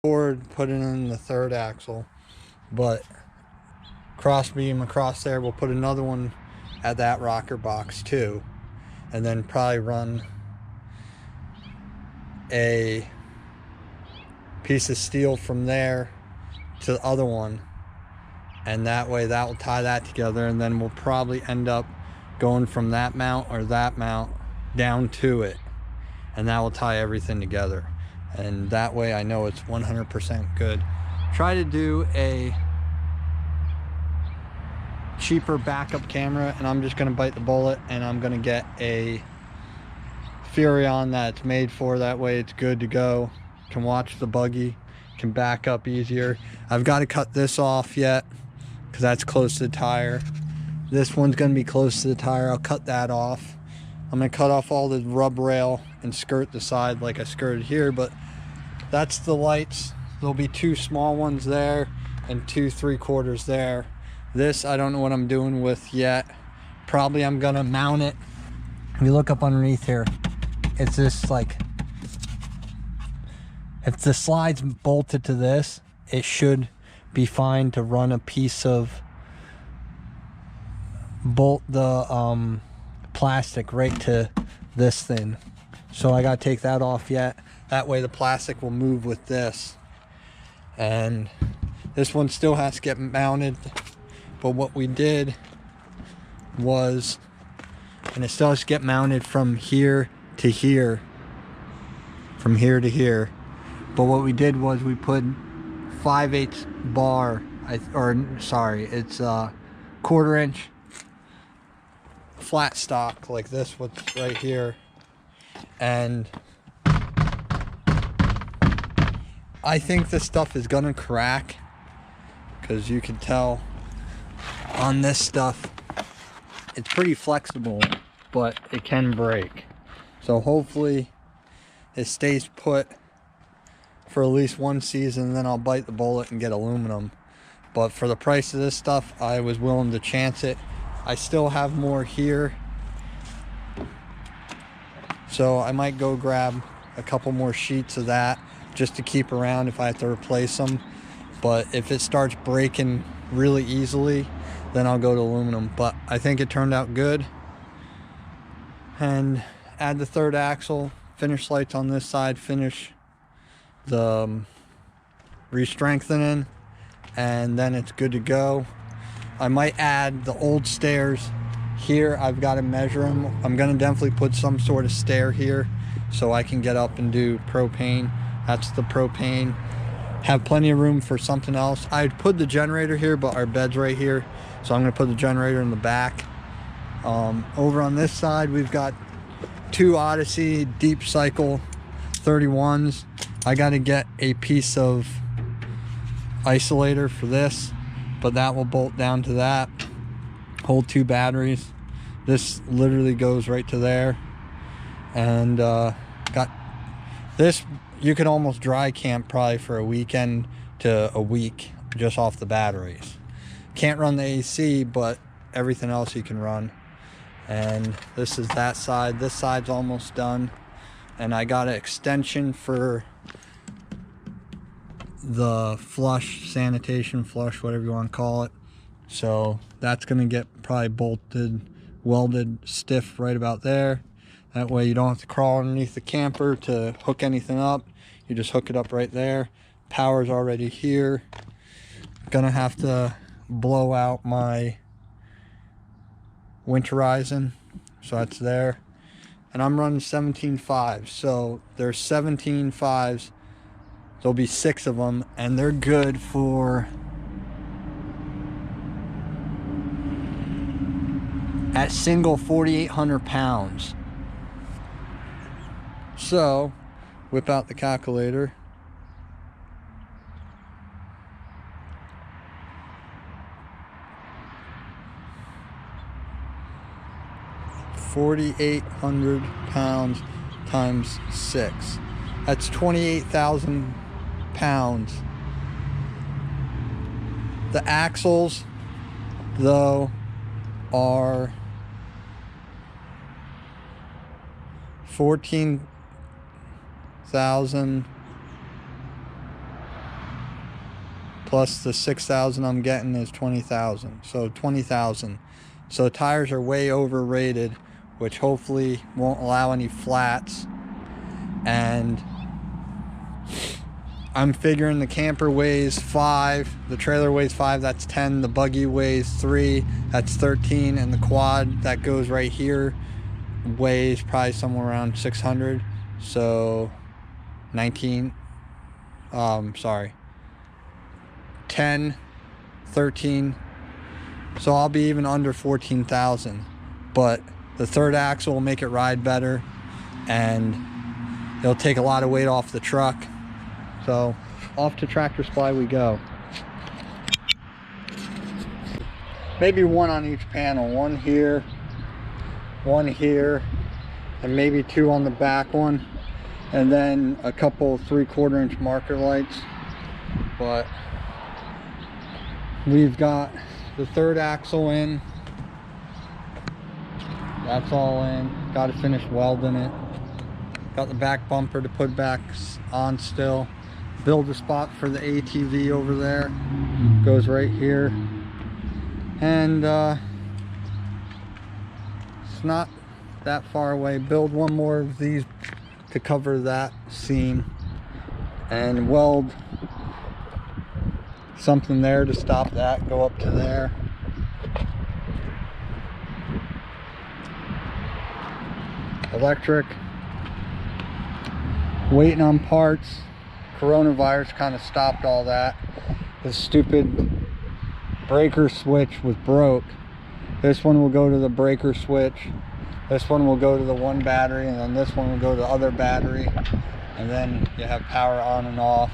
board, put it in the third axle, but cross beam across there, we'll put another one at that rocker box too, and then probably run a piece of steel from there to the other one, and that way that will tie that together, and then we'll probably end up going from that mount or that mount down to it, and that will tie everything together, and that way I know it's 100% good. Try to do a cheaper backup camera, and I'm just going to bite the bullet, and I'm going to get a Furion that's made for that way. It's good to go, can watch the buggy, can back up easier. I've got to cut this off yet because that's close to the tire. This one's going to be close to the tire. I'll cut that off. I'm going to cut off all the rub rail and skirt the side like I skirted here, but that's the lights. There'll be 2 small ones there and 2 3/4 there. This I don't know what I'm doing with yet. Probably I'm gonna mount it. If you look up underneath here, it's just like, if the slide's bolted to this, it should be fine to run a piece of bolt the plastic right to this thing. So I gotta take that off yet. That way the plastic will move with this. And this one still has to get mounted. But what we did was, and it still has to get mounted from here to here, from here to here. But what we did was we put 5/8 bar, it's a 1/4 inch flat stock like this, what's right here. And I think this stuff is gonna crack, because you can tell on this stuff it's pretty flexible, but it can break. So hopefully it stays put for at least 1 season, and then I'll bite the bullet and get aluminum. But for the price of this stuff, I was willing to chance it. I still have more here, so I might go grab a couple more sheets of that just to keep around if I have to replace them. But if it starts breaking really easily, then I'll go to aluminum. But I think it turned out good. And add the third axle, finish lights on this side, finish the re-strengthening, and then it's good to go. I might add the old stairs here. I've got to measure them. I'm going to definitely put some sort of stair here so I can get up and do propane. That's the propane. Have plenty of room for something else. I'd put the generator here, but our bed's right here, so I'm going to put the generator in the back. Over on this side, we've got 2 ODYSSEY deep cycle 31s. I got to get a piece of isolator for this, but that will bolt down to that. Hold 2 batteries. This literally goes right to there. And got this. You could almost dry camp probably for a weekend to a week just off the batteries. Can't run the AC, but everything else you can run. And this is that side. This side's almost done. And I got an extension for the flush, sanitation flush, whatever you want to call it. So that's going to get probably bolted, welded stiff right about there. That way you don't have to crawl underneath the camper to hook anything up. You just hook it up right there. Power's already here. Gonna have to blow out my winterizing, so that's there. And I'm running 17.5s, so there's 17.5s. There'll be 6 of them, and they're good for, at single, 4,800 pounds. So whip out the calculator. $4,800 times 6. That's 28,000 pounds. The axles, though, are 14,000 plus the 6,000 I'm getting is 20,000. So 20,000. So tires are way overrated, which hopefully won't allow any flats. And I'm figuring the camper weighs 5, the trailer weighs 5, that's 10, the buggy weighs 3, that's 13, and the quad that goes right here weighs probably somewhere around 600. So 19, sorry, 10, 13. So I'll be even under 14,000. But the third axle will make it ride better, and it'll take a lot of weight off the truck. So off to Tractor Supply we go. Maybe one on each panel, one here, and maybe 2 on the back one, and then a couple 3/4 inch marker lights. But we've got the third axle in, that's all in. Got to finish welding it. Got the back bumper to put back on still. Build a spot for the ATV over there, goes right here, and it's not that far away. Build one more of these to cover that seam, and weld something there to stop that, go up to there. Electric, waiting on parts. Coronavirus kind of stopped all that. The stupid breaker switch was broke. This one will go to the breaker switch, this one will go to the one battery, and then this one will go to the other battery, and then you have power on and off.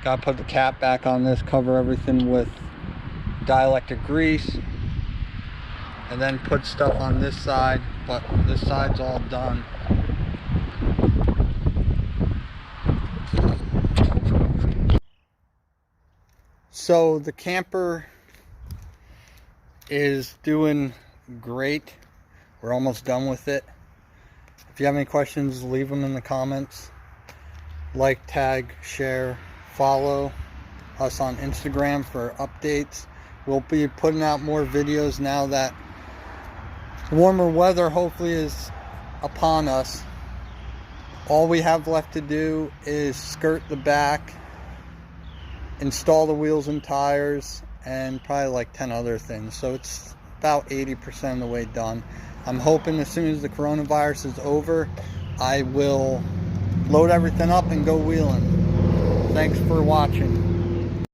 Gotta put the cap back on this, cover everything with dielectric grease, and then put stuff on this side, but this side's all done. So the camper is doing great. We're almost done with it. If you have any questions, leave them in the comments. Like, tag, share, follow us on Instagram for updates. We'll be putting out more videos now that warmer weather hopefully is upon us. All we have left to do is skirt the back, install the wheels and tires, and probably like 10 other things. So it's about 80% of the way done. I'm hoping as soon as the coronavirus is over, I will load everything up and go wheeling. Thanks for watching.